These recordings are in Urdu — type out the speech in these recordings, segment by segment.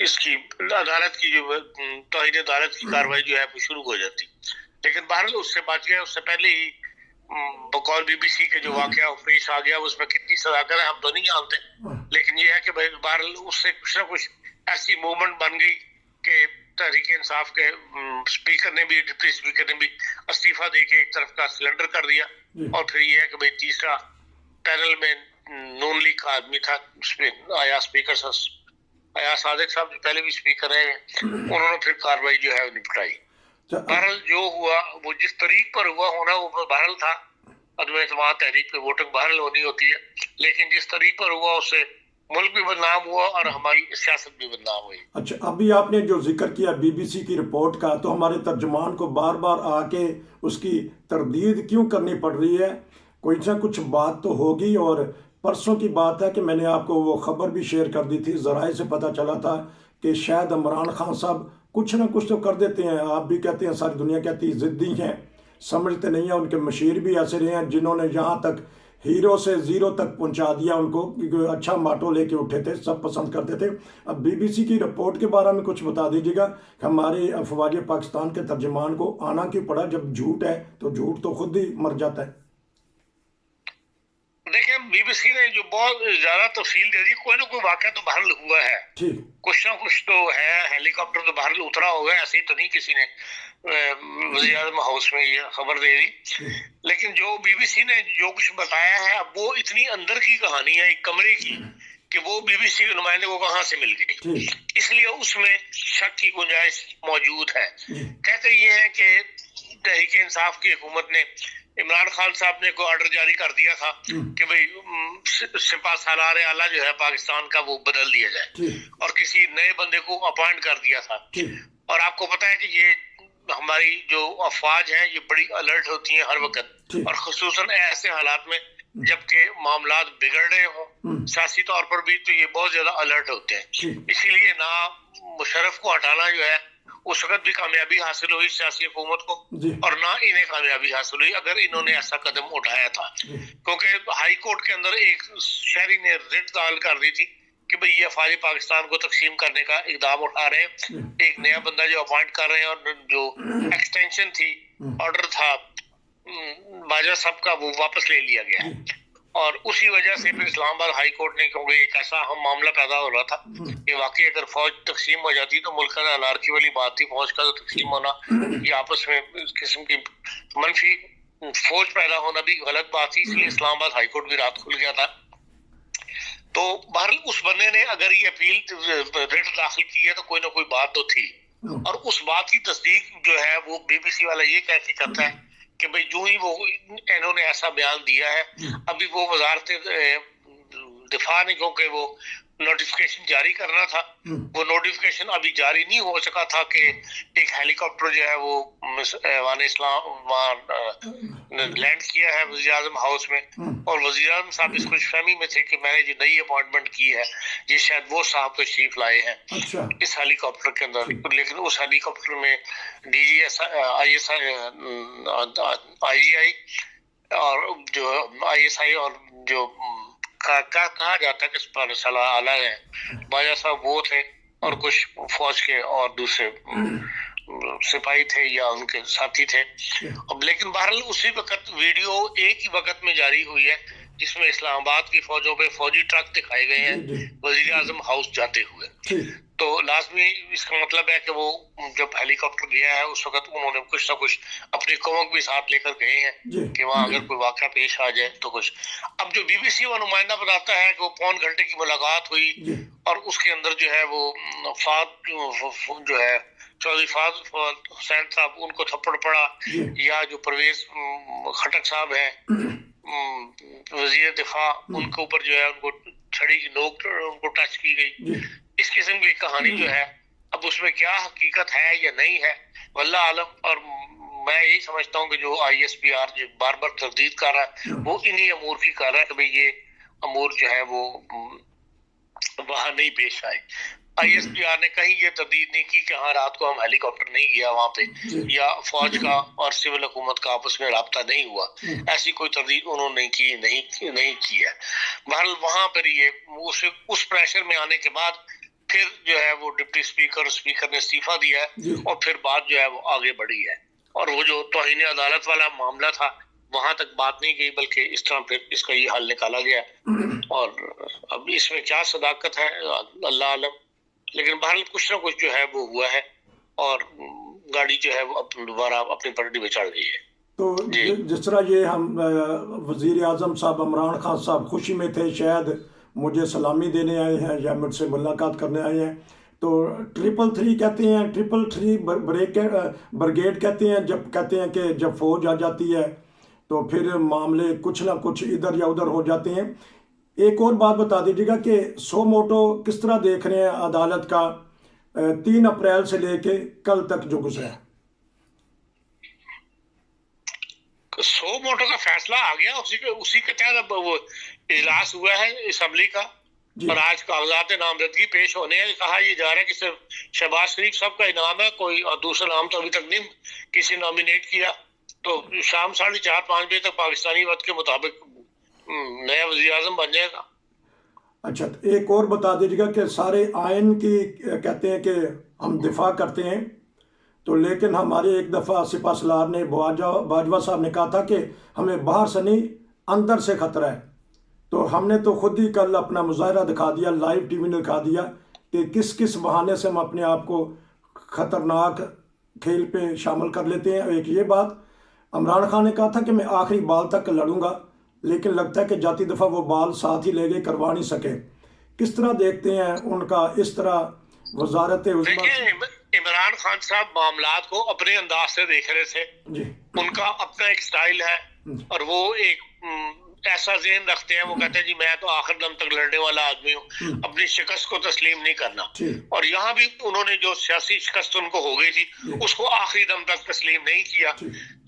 اس کی عدالت کی جو توہین عدالت کی کاروائی جو ہے وہ شروع ہو جاتی. لیکن بہرحال اس سے بچ گیا. اس سے پہلے ہی بقول بی بی سی کے جو واقعہ پیش آ گیا اس میں کتنی سزا کرے ہم تو نہیں جانتے, لیکن یہ ہے کہ بہرحال اس سے کچھ نہ کچھ ایسی موومنٹ بن گئی کہ تحریک انصاف کے اسپیکر نے بھی, ڈپٹی اسپیکر نے بھی استعفیٰ دے کے ایک طرف کا سلنڈر کر دیا. اور پھر یہ ہے کہ بھائی تیسرا پینل میں نون لیگ کا آدمی تھا, آیا اسپیکر آیا صادق صاحب جو پہلے بھی اسپیکر رہے ہیں, انہوں نے پھر کاروائی جو ہے نپٹائی. بہرحال جو ہوا وہ جس طریق پر ہوا ہونا وہ بہرحال تھا. عدم اعتماد تحریک پہ ووٹنگ بہرحال ہونی ہوتی ہے, لیکن جس طریق پر ہوا اس سے ملک بھی بدنام ہوا اور ہماری سیاست بھی بدنام ہوئی. اچھا, ابھی آپ نے جو ذکر کیا بی بی سی کی رپورٹ کا, تو ہمارے ترجمان کو بار بار آ کے اس کی تردید کیوں کرنی پڑ رہی ہے؟ کوئی نہ کچھ بات تو ہوگی. اور پرسوں کی بات ہے کہ میں نے آپ کو وہ خبر بھی شیئر کر دی تھی, ذرائع سے پتہ چلا تھا کہ شاید عمران خان صاحب کچھ نہ کچھ تو کر دیتے ہیں. آپ بھی کہتے ہیں, ساری دنیا کہتی ہے ضدی ہیں, سمجھتے نہیں ہیں. ان کے مشیر بھی ایسے رہے ہیں جنہوں نے یہاں تک ہیرو سے زیرو تک پہنچا دیا ان کو, کیونکہ اچھا ماٹو لے کے اٹھے تھے, سب پسند کرتے تھے. اب بی بی سی کی رپورٹ کے بارے میں کچھ بتا دیجیے گا کہ ہمارے افواج پاکستان کے ترجمان کو آنا کیوں پڑا؟ جب جھوٹ ہے تو جھوٹ تو خود ہی مر جاتا ہے. دیکھیں, بی بی سی نے جو بہت زیادہ تفصیل دے دی, کوئی نہ کوئی واقعہ تو بہرحال ہوا ہے, کچھ نہ کچھ تو ہے. ہیلی کاپٹر تو بہرحال اترا ہوگا, ایسے ہی تو نہیں کسی نے وزیر اعظم ہاؤس میں یہ خبر دے دی. لیکن جو بی بی سی نے جو کچھ بتایا ہے وہ اتنی اندر کی کہانی ہے ایک کمرے کی کہ وہ بی بی سی کے نمائندے کو کہاں سے مل گئی, اس لیے اس میں شک کی گنجائش موجود ہے. کہتے یہ ہیں کہ تحریک انصاف کی حکومت نے عمران خان صاحب نے کوئی آرڈر جاری کر دیا تھا کہ بھئی سپہ سالار اعلیٰ جو ہے پاکستان کا وہ بدل دیا جائے, اور کسی نئے بندے کو اپوائنٹ کر دیا تھا. اور آپ کو پتہ ہے کہ یہ ہماری جو افواج ہیں یہ بڑی الرٹ ہوتی ہیں ہر وقت, اور خصوصاً ایسے حالات میں جبکہ معاملات بگڑ رہے ہوں سیاسی طور پر بھی, تو یہ بہت زیادہ الرٹ ہوتے ہیں. اسی لیے نہ مشرف کو ہٹانا جو ہے اس وقت بھی کامیابی حاصل ہوئی سیاسی حکومت کو, اور نہ انہیں کامیابی حاصل ہوئی اگر انہوں نے ایسا قدم اٹھایا تھا. کیونکہ ہائی کورٹ کے اندر ایک شہری نے ریٹ دائر کر دی تھی کہ بھئی یہ افواج پاکستان کو تقسیم کرنے کا اقدام اٹھا رہے ہیں, ایک نیا بندہ جو اپوائنٹ کر رہے ہیں, اور جو ایکسٹینشن تھی آرڈر تھا باجوہ صاحب کا وہ واپس لے لیا گیا ہے. اور اسی وجہ سے پھر اسلام آباد ہائی کورٹ نے, کیونکہ ایک ایسا اہم معاملہ پیدا ہو رہا تھا کہ واقعی اگر فوج تقسیم ہو جاتی تو ملک کا انارکی والی بات تھی, فوج کا تو تقسیم ہونا یہ آپس میں اس قسم کی منفی فوج پیدا ہونا بھی غلط بات تھی. اس لیے اسلام آباد ہائی کورٹ بھی رات کھل گیا تھا. تو بہرحال اس بندے نے اگر یہ اپیل ریٹ داخل کی ہے تو کوئی نہ کوئی بات تو تھی, اور اس بات کی تصدیق جو ہے وہ بی بی سی والا یہ کہہ کے کرتا ہے کہ بھئی جو ہی وہ انہوں نے ایسا بیان دیا ہے, ابھی وہ وزارت دفاع نے کیونکہ وہ نوٹیفیکیشن جاری کرنا تھا, وہ نوٹیفیکیشن ابھی جاری نہیں ہو سکا تھا کہ ایک ہیلی کاپٹر جو ہے وہ ایوان اسلام وہاں لینڈ کیا ہے وزیر اعظم ہاؤس میں, اور وزیر اعظم صاحب اس خوش فہمی میں تھے کہ میں نے جو نئی اپوائنٹمنٹ کی ہے یہ شاید وہ صاحب تشریف لائے ہیں اس ہیلی کاپٹر کے اندر. لیکن اس ہیلی کاپٹر میں D G S I S I G I اور جو آئی ایس آئی اور جو کہا جاتا ہے کہ سپہ سالار اعلیٰ ہیں باجوہ صاحب وہ تھے, اور کچھ فوج کے اور دوسرے سپاہی تھے یا ان کے ساتھی تھے. اب لیکن بہرحال اسی وقت ویڈیو ایک ہی وقت میں جاری ہوئی ہے جس میں اسلام آباد کی فوجوں پہ فوجی ٹرک دکھائے گئے ہیں وزیر اعظم ہاؤس جاتے ہوئے. تو لازمی اس کا مطلب ہے کہ وہ جب ہیلی کاپٹر گیا ہے اس وقت انہوں نے کچھ نہ کچھ اپنی قوم بھی ساتھ لے کر گئے ہیں کہ وہاں اگر کوئی واقعہ پیش آ جائے تو کچھ. اب جو بی بی سی وہ نمائندہ بتاتا ہے کہ وہ 3 گھنٹے کی ملاقات ہوئی, اور اس کے اندر جو ہے وہ فہد جو ہے چودھری فہد حسین صاحب ان کو تھپڑ پڑا, یا جو پرویز خٹک صاحب ہیں وزیر دفاع ان کے اوپر جو ہے ان کو چھڑی کی نوک ان کو ٹچ کی گئی. اس قسم کی کہانی جو ہے اب اس میں کیا حقیقت ہے یا نہیں ہے واللہ عالم. اور میں یہی سمجھتا ہوں کہ جو آئی ایس پی آر جو بار بار تردید کر رہا ہے وہ انہی امور کی کر رہا ہے کہ بھئی یہ امور جو ہے وہ وہاں نہیں پیش آئے. آئی ایس پی آر نے کہیں یہ تردید نہیں کی کہ ہاں رات کو ہم ہیلی کاپٹر نہیں گیا وہاں پہ, یا فوج کا اور سول حکومت کا آپس میں رابطہ نہیں ہوا, ایسی کوئی تردید انہوں نے نہیں کی ہے. بہرحال وہاں پر یہ اس پریشر میں آنے کے بعد پھر جو ہے وہ ڈپٹی اسپیکر نے استعفیٰ دیا ہے, اور پھر بات جو ہے وہ آگے بڑھی ہے, اور وہ جو توہین عدالت والا معاملہ تھا وہاں تک بات نہیں گئی, بلکہ اس طرح پھر اس کا یہ حل نکالا گیا, اور اب اس میں کیا صداقت ہے اللہ عالم, لیکن بہرحال کچھ نہ کچھ جو ہے وہ ہوا ہے, اور گاڑی جو ہے وہ دوبارہ اپنی پٹری پہ چڑھ گئی ہے. تو جس طرح یہ ہم وزیر اعظم صاحب عمران خان صاحب خوشی میں تھے, شاید مجھے سلامی دینے آئے ہیں یا مجھ سے ملاقات کرنے آئے ہیں, تو 333 کہتے ہیں, 333 بریگیڈ کہتے ہیں, جب کہتے ہیں کہ جب فوج آ جاتی ہے تو پھر معاملے کچھ نہ کچھ ادھر یا ادھر ہو جاتے ہیں. ایک اور بات بتا دیجیے گا کہ سو موٹو کس طرح دیکھ رہے ہیں عدالت کا 3 اپریل سے لے کے کل تک جو گزرا ہے؟ سو موٹو کا فیصلہ آ گیا, اسی کے تحت وہ اجلاس ہوا ہے اسمبلی کا, اور آج کاغذات نامزدگی پیش ہونے ہیں. کہا یہ جا رہا ہے کہ صرف شہباز شریف صاحب کا انعام ہے, کوئی اور دوسرا نام تو ابھی تک نہیں کسی نامینیٹ کیا. تو شام 4:30-5 بجے تک پاکستانی وقت کے مطابق نیا وزیر اعظم بن جائے گا. اچھا, ایک اور بتا دیجیے گا کہ سارے آئین کی کہتے ہیں کہ ہم دفاع کرتے ہیں, تو لیکن ہمارے ایک دفعہ سپہ سالار نے باجوہ صاحب نے کہا تھا کہ ہمیں باہر سے نہیں اندر سے خطرہ ہے, تو ہم نے تو خود ہی کل اپنا مظاہرہ دکھا دیا, لائیو ٹی وی نے دکھا دیا کہ کس بہانے سے ہم اپنے آپ کو خطرناک کھیل پہ شامل کر لیتے ہیں. ایک یہ بات, عمران خان نے کہا تھا کہ میں آخری بال تک لڑوں گا, لیکن لگتا ہے کہ جاتی دفعہ وہ بال ساتھ ہی لے گئے, کروا نہیں سکے. کس طرح دیکھتے ہیں ان کا اس طرح وزارت عظمیٰ؟ عمران خان صاحب معاملات کو اپنے انداز سے دیکھ رہے تھے, ان کا اپنا ایک سٹائل ہے, اور وہ ایک ایسا ذہن رکھتے ہیں, وہ کہتے ہیں جی میں تو آخر دم تک لڑنے والا آدمی ہوں, اپنی شکست کو تسلیم نہیں کرنا. اور یہاں بھی انہوں نے جو سیاسی شکست ان کو ہو گئی تھی اس کو آخری دم تک تسلیم نہیں کیا.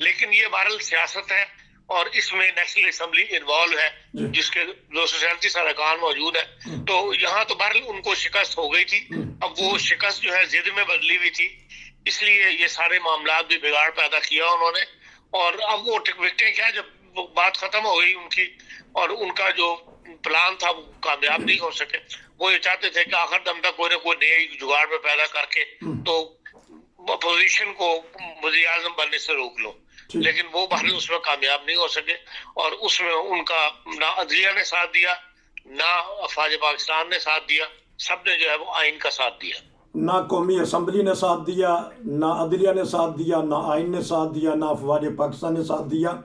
لیکن یہ بہرحال سیاست ہے, اور اس میں نیشنل اسمبلی انوالو ہے جس کے 237 ارکان موجود ہیں, تو یہاں تو بہرحال ان کو شکست ہو گئی تھی. اب وہ شکست جو ہے ضد میں بدلی ہوئی تھی, اس لیے یہ سارے معاملات بھی بگاڑ پیدا کیا انہوں نے. اور اب وہ ٹکٹیں کیا, جب بات ختم ہو گئی ان کی اور ان کا جو پلان تھا وہ کامیاب نہیں ہو سکے, وہ یہ چاہتے تھے کہ آخر دم تک کوئی نہ کوئی نئے جگاڑ میں پیدا کر کے تو اپوزیشن کو وزیر اعظم بننے سے روک لو, لیکن وہ بہرحال اس میں کامیاب نہیں ہو سکے. اور اس میں ان کا نہ عدلیہ نے ساتھ دیا, نہ افواج پاکستان نے ساتھ دیا, سب نے جو ہے وہ آئین کا ساتھ دیا. نہ قومی اسمبلی نے ساتھ دیا, نہ عدلیہ نے ساتھ دیا, نہ آئین نے ساتھ دیا, نہ افواج پاکستان نے ساتھ دیا.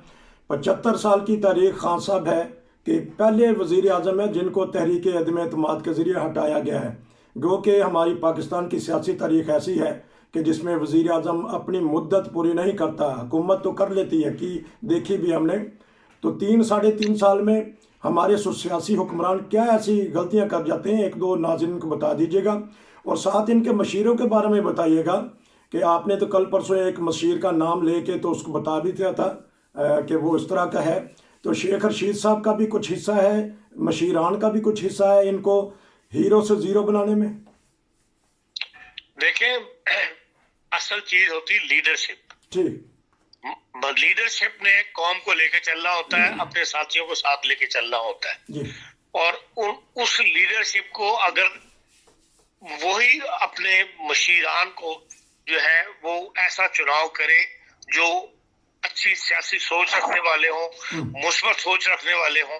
75 سال کی تاریخ خان صاحب ہے کہ پہلے وزیر اعظم ہے جن کو تحریک عدم اعتماد کے ذریعے ہٹایا گیا ہے. گو کہ ہماری پاکستان کی سیاسی تاریخ ایسی ہے کہ جس میں وزیر اعظم اپنی مدت پوری نہیں کرتا, حکومت تو کر لیتی ہے, کی دیکھی بھی ہم نے. تو 3-3.5 سال میں ہمارے سیاسی حکمران کیا ایسی غلطیاں کر جاتے ہیں, 1-2 ناظرین کو بتا دیجیے گا. اور ساتھ ان کے مشیروں کے بارے میں بتائیے گا کہ آپ نے تو کل پرسوں ایک مشیر کا نام لے کے تو اس کو بتا بھی دیا تھا کہ وہ اس طرح کا ہے. تو شیخ رشید صاحب کا بھی کچھ حصہ ہے, مشیران کا بھی کچھ حصہ ہے ان کو ہیرو سے زیرو بنانے میں. دیکھیں, اصل چیز ہوتی لیڈرشپ. لیڈرشپ نے قوم کو لے کے چلنا ہوتا ہے, اپنے ساتھیوں کو ساتھ لے کے چلنا ہوتا ہے. اور اس لیڈرشپ کو اگر وہی اپنے مشیران کو جو ہے وہ ایسا چناؤ کرے جو اچھی سیاسی سوچ رکھنے والے ہوں, مثبت سوچ رکھنے والے ہوں,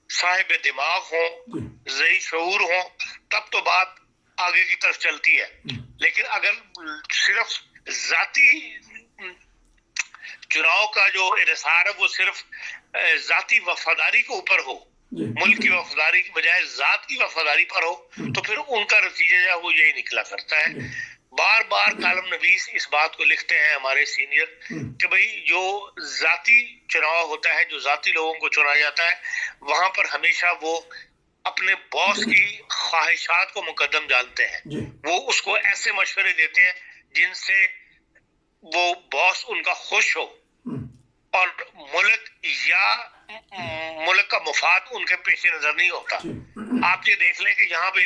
صاحب دماغ ہوں, ذہی شعور ہوں, تب تو بات آگے کی طرف چلتی ہے. لیکن اگر صرف ذاتی چناؤ کا جو انحصار ہے وہ صرف ذاتی وفاداری کے اوپر ہو, ملک کی وفاداری کی بجائے ذات کی وفاداری پر ہو, تو پھر ان کا نتیجہ جو ہے وہ یہی نکلا کرتا ہے. بار بار کالم نویس اس بات کو لکھتے ہیں ہمارے سینئر کہ بھئی جو ذاتی چناؤ ہوتا ہے, جو ذاتی لوگوں کو چنا جاتا ہے, وہاں پر ہمیشہ وہ اپنے باس کی خواہشات کو مقدم جانتے ہیں. وہ اس کو ایسے مشورے دیتے ہیں جن سے وہ باس ان کا خوش ہو, اور ملک کا مفاد ان کے پیش نظر نہیں ہوتا. آپ یہ دیکھ لیں کہ یہاں پہ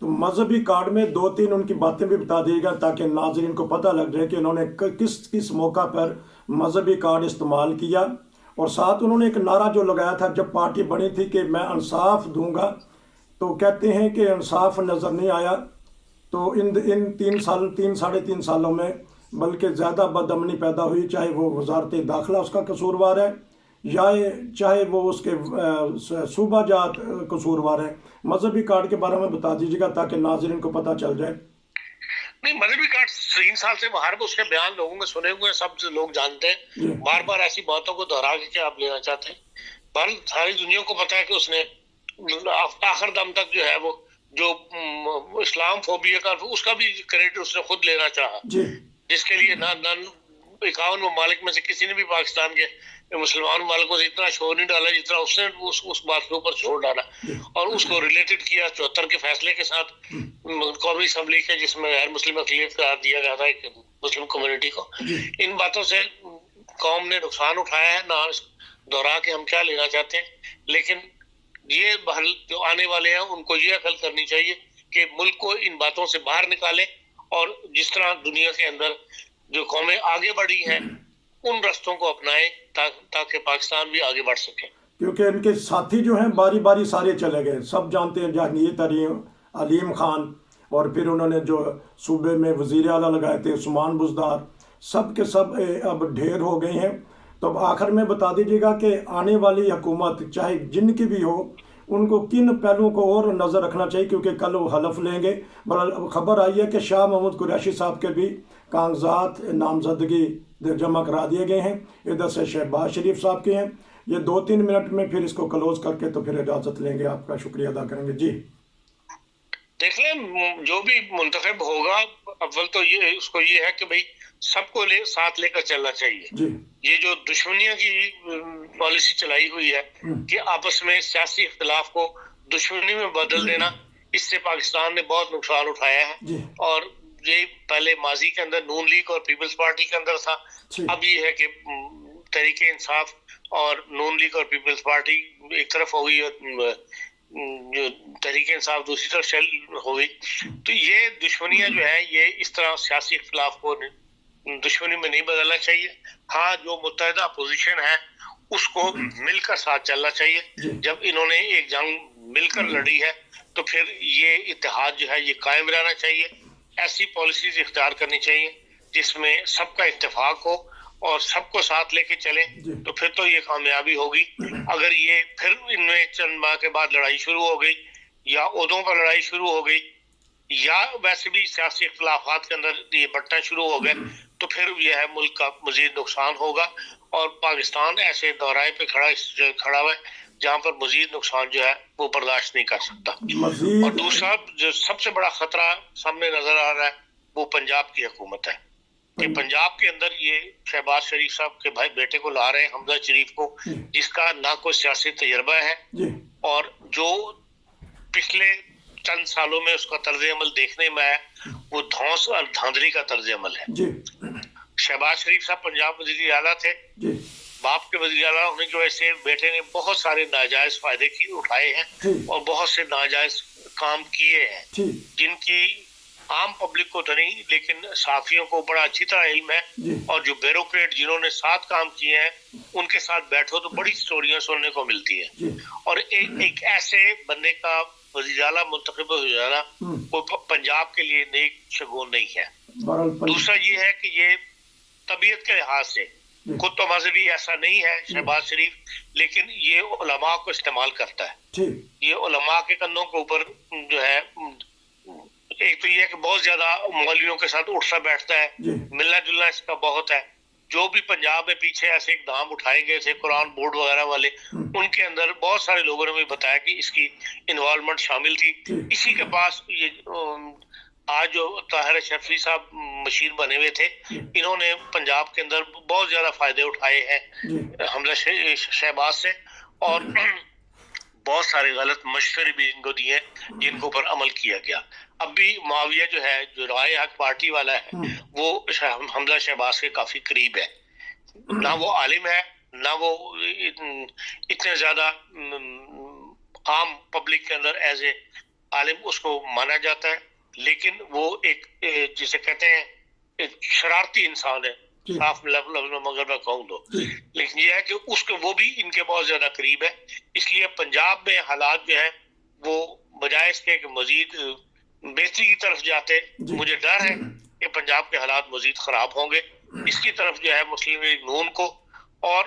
تو مذہبی کارڈ میں 2-3 ان کی باتیں بھی بتا دیے گا تاکہ ناظرین کو پتہ لگ جائے کہ انہوں نے کس کس موقع پر مذہبی کارڈ استعمال کیا. اور ساتھ انہوں نے ایک نعرہ جو لگایا تھا جب پارٹی بنی تھی کہ میں انصاف دوں گا، تو کہتے ہیں کہ انصاف نظر نہیں آیا. تو ان 3 سالوں میں بلکہ زیادہ بدامنی پیدا ہوئی، چاہے وہ وزارت داخلہ اس کا قصوروار ہے یا چاہے وہ اس کے صوبہ جات قصوروار ہے. مذہبی کارڈ کے بارے میں بتا دیجیے گا تاکہ ناظرین کو پتہ چل جائے. نہیں، مذہبی کارڈ 3 سال سے باہر میں اس کے بیان لوگوں میں سنے ہوئے ہیں، سب لوگ جانتے ہیں. بار بار ایسی باتوں کو دہرا کے کیا آپ لینا چاہتے ہیں؟ پر ساری دنیا کو پتا ہے کہ اس نے آخر دم تک جو ہے وہ جو اسلام فوبیا کا اس کا بھی کریڈٹ اس نے خود لینا چاہا، جس کے لیے نہ 51 ممالک میں سے کسی نے بھی پاکستان کے مسلمان ممالکوں سے اتنا شور نہیں ڈالا جتنا اس نے اس بات کے اوپر شور ڈالا اور اس کو ریلیٹڈ کیا 74 کے فیصلے کے ساتھ قومی اسمبلی کے، جس میں غیر مسلم اقلیت قرار دیا گیا تھا ایک مسلم کمیونٹی کو. ان باتوں سے قوم نے نقصان اٹھایا ہے، نہ دہرا کے ہم کیا لینا چاہتے ہیں. لیکن یہ بہل جو آنے والے ہیں ان کو یہ عقل کرنی چاہیے کہ ملک کو ان باتوں سے باہر نکالے اور جس طرح دنیا کے اندر جو قومیں آگے بڑھی ہیں ان رستوں کو اپنائیں تاکہ پاکستان بھی آگے بڑھ سکے. کیونکہ ان کے ساتھی جو ہیں باری باری سارے چلے گئے، سب جانتے ہیں، جہانگیر علیم خان، اور پھر انہوں نے جو صوبے میں وزیر اعلیٰ لگائے تھے عثمان بزدار، سب کے سب اب ڈھیر ہو گئے ہیں. تو اب آخر میں بتا دیجیے گا کہ آنے والی حکومت چاہے جن کی بھی ہو ان کو کن پہلوؤں کو اور نظر رکھنا چاہیے، کیونکہ کل وہ حلف لیں گے. خبر آئی ہے کہ شاہ محمود قریشی صاحب کے بھی کاغذات نامزدگی جمع کرا دیے گئے ہیں، ادھر سے شہباز شریف صاحب کے ہیں. یہ 2-3 منٹ میں پھر اس کو کلوز کر کے تو پھر اجازت لیں گے. آپ کا شکریہ ادا کریں گے. جی دیکھ لیں، جو بھی منتخب ہوگا اول تو یہ اس کو یہ ہے کہ بھئی سب کو ساتھ لے کر چلنا چاہیے. یہ جو دشمنیوں کی پالیسی چلائی ہوئی ہے کہ آپس میں سیاسی اختلاف کو دشمنی میں بدل دینا، اس سے پاکستان نے بہت نقصان اٹھایا ہے. اور یہ پہلے ماضی کے اندر نون لیگ اور پیپلز پارٹی کے اندر تھا، اب یہ ہے کہ تحریک انصاف اور نون لیگ اور پیپلز پارٹی ایک طرف ہو گئی اور جو تحریک انصاف دوسری طرف چل ہو گئی. تو یہ دشمنیاں جو ہیں یہ اس طرح سیاسی اختلاف کو دشمنی میں نہیں بدلنا چاہیے. ہاں، جو متحدہ اپوزیشن ہے اس کو مل کر ساتھ چلنا چاہیے. جب انہوں نے ایک جنگ مل کر لڑی ہے تو پھر یہ اتحاد جو ہے یہ قائم رہنا چاہیے. ایسی پالیسیز اختیار کرنی چاہیے جس میں سب کا اتفاق ہو اور سب کو ساتھ لے کے چلیں، تو پھر تو یہ کامیابی ہوگی. اگر یہ پھر ان میں چند ماہ کے بعد لڑائی شروع ہو گئی یا عہدوں پر لڑائی شروع ہو گئی یا ویسے بھی سیاسی اختلافات کے اندر یہ بٹنا شروع ہو گئے تو پھر یہ ہے ملک کا مزید نقصان ہوگا. اور پاکستان ایسے دورائے پہ کھڑا ہوا ہے جہاں پر مزید نقصان جو ہے وہ برداشت نہیں کر سکتا. اور دوسرا جو سب سے بڑا خطرہ سامنے نظر آ رہا ہے وہ پنجاب کی حکومت ہے کہ پنجاب کے اندر یہ شہباز شریف صاحب کے بھائی بیٹے کو لا رہے ہیں، حمزہ شریف کو، جس کا نہ کوئی سیاسی تجربہ ہے اور جو پچھلے چند سالوں میں اس کا طرز عمل دیکھنے میں آیا وہ دھونس اور دھاندلی کا طرز عمل ہے. شہباز شریف صاحب پنجاب وزیر اعلیٰ تھے، باپ کے وزیر اعلیٰ ہونے کی وجہ سے بیٹے نے بہت سارے ناجائز فائدے اٹھائے ہیں اور بہت سے ناجائز کام کیے ہیں جن کی عام پبلک کو تو نہیں لیکن صحافیوں کو بڑا اچھی طرح علم ہے. اور جو بیوروکریٹ جنہوں نے ساتھ کام کیے ہیں ان کے ساتھ بیٹھو تو بڑی سٹوریاں سننے کو ملتی ہیں. اور ایک ایسے بندے کا وزیر اعلیٰ منتخب ہو جانا وہ پنجاب کے لیے نیک شگون نہیں ہے. دوسرا یہ ہے کہ یہ طبیعت کے لحاظ سے خود تو مذہبی ایسا نہیں ہے شہباز شریف، لیکن یہ علماء کو استعمال کرتا ہے. یہ علماء کے کندھوں کے اوپر جو ہے ایک تو یہ کہ بہت زیادہ مولویوں کے ساتھ اٹھتا بیٹھتا ہے، ملنا جلنا اس کا بہت ہے. جو بھی پنجاب میں پیچھے ایسے اقدام اٹھائے گئے تھے قرآن بورڈ وغیرہ والے، ان کے اندر بہت سارے لوگوں نے بھی بتایا کہ اس کی انوالومنٹ شامل تھی. اسی کے پاس یہ آج جو طاہر شفیع صاحب مشیر بنے ہوئے تھے انہوں نے پنجاب کے اندر بہت زیادہ فائدے اٹھائے ہیں حمزہ شہباز سے، اور بہت سارے غلط مشورے بھی ان کو دیے جن کے اوپر عمل کیا گیا. اب بھی معاویہ جو ہے جو رائے حق پارٹی والا ہے وہ حمزہ شہباز کے کافی قریب ہے. نہ وہ عالم ہے نہ وہ اتنے زیادہ عام پبلک کے اندر ایز اے عالم اس کو مانا جاتا ہے، لیکن وہ ایک جسے کہتے ہیں ایک شرارتی انسان ہے، صاف لفظ میں مگر میں کہوں تو، لیکن یہ ہے کہ اس کو وہ بھی ان کے بہت زیادہ قریب ہے. اس لیے پنجاب میں حالات جو ہے وہ بجائے اس کے کہ مزید بہتری کی طرف جاتے، مجھے ڈر ہے کہ پنجاب کے حالات مزید خراب ہوں گے. اس کی طرف جو ہے مسلم لیگ نون کو اور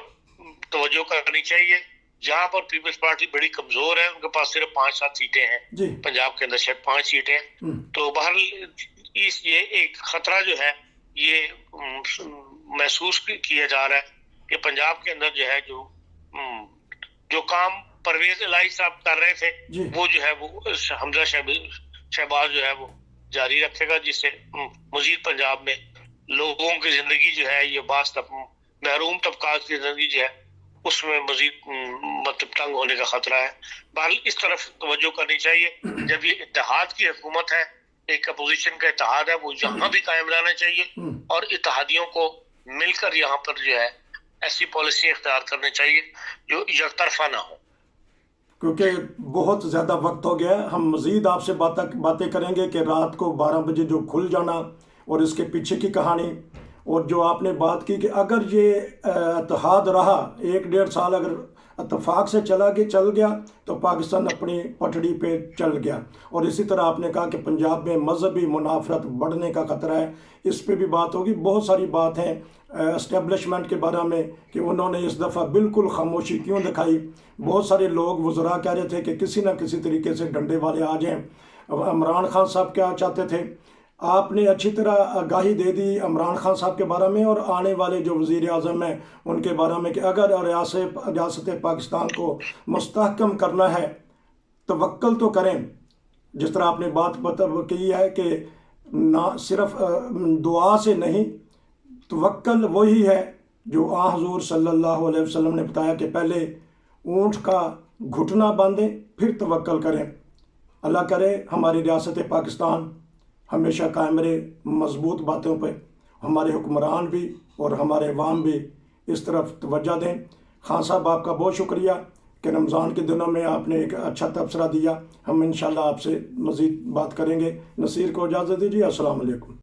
توجہ کرنی چاہیے. جہاں پر پیپلز پارٹی بڑی کمزور ہے، ان کے پاس صرف 5-7 سیٹیں ہیں، پنجاب کے اندر شاید 5 سیٹیں ہیں، تو بہرحال یہ ایک خطرہ جو ہے یہ محسوس کیا جا رہا ہے کہ پنجاب کے اندر جو ہے جو کام پرویز الہی صاحب کر رہے تھے وہ جو ہے وہ حمزہ شہباز جو ہے وہ جاری رکھے گا، جس سے مزید پنجاب میں لوگوں کی زندگی جو ہے یہ محروم طبقات کی زندگی جو ہے اس میں مزید مطلب تنگ ہونے کا خطرہ ہے. بہرحال اس طرف توجہ کرنی چاہیے. جب یہ اتحاد کی حکومت ہے، ایک اپوزیشن کا اتحاد ہے، وہ یہاں بھی قائم لانا چاہیے اور اتحادیوں کو مل کر یہاں پر جو ہے ایسی پالیسی اختیار کرنی چاہیے جو یک طرفہ نہ ہو. کیونکہ بہت زیادہ وقت ہو گیا ہے، ہم مزید آپ سے باتیں کریں گے کہ رات کو 12 بجے جو کھل جانا اور اس کے پیچھے کی کہانی، اور جو آپ نے بات کی کہ اگر یہ اتحاد رہا 1-1.5 سال، اگر اتفاق سے چل گیا تو پاکستان اپنی پٹڑی پہ چل گیا. اور اسی طرح آپ نے کہا کہ پنجاب میں مذہبی منافرت بڑھنے کا خطرہ ہے، اس پہ بھی بات ہوگی. بہت ساری بات ہیں اسٹیبلشمنٹ کے بارے میں کہ انہوں نے اس دفعہ بالکل خاموشی کیوں دکھائی. بہت سارے لوگ وزراء کہہ رہے تھے کہ کسی نہ کسی طریقے سے ڈنڈے والے آ جائیں. عمران خان صاحب کیا چاہتے تھے؟ آپ نے اچھی طرح آگاہی دے دی عمران خان صاحب کے بارے میں اور آنے والے جو وزیر اعظم ہیں ان کے بارے میں کہ اگر ریاست پاکستان کو مستحکم کرنا ہے توکل تو کریں. جس طرح آپ نے بات کی ہے کہ نہ صرف دعا سے نہیں، توکل وہی ہے جو حضور صلی اللہ علیہ وسلم نے بتایا کہ پہلے اونٹ کا گھٹنا باندھیں پھر توکل کریں. اللہ کرے ہماری ریاست پاکستان ہمیشہ قائم رہے مضبوط باتوں پہ، ہمارے حکمران بھی اور ہمارے عوام بھی اس طرف توجہ دیں. خان صاحب آپ کا بہت شکریہ کہ رمضان کے دنوں میں آپ نے ایک اچھا تبصرہ دیا. ہم انشاءاللہ آپ سے مزید بات کریں گے. نصیر کو اجازت دیجیے. السلام علیکم.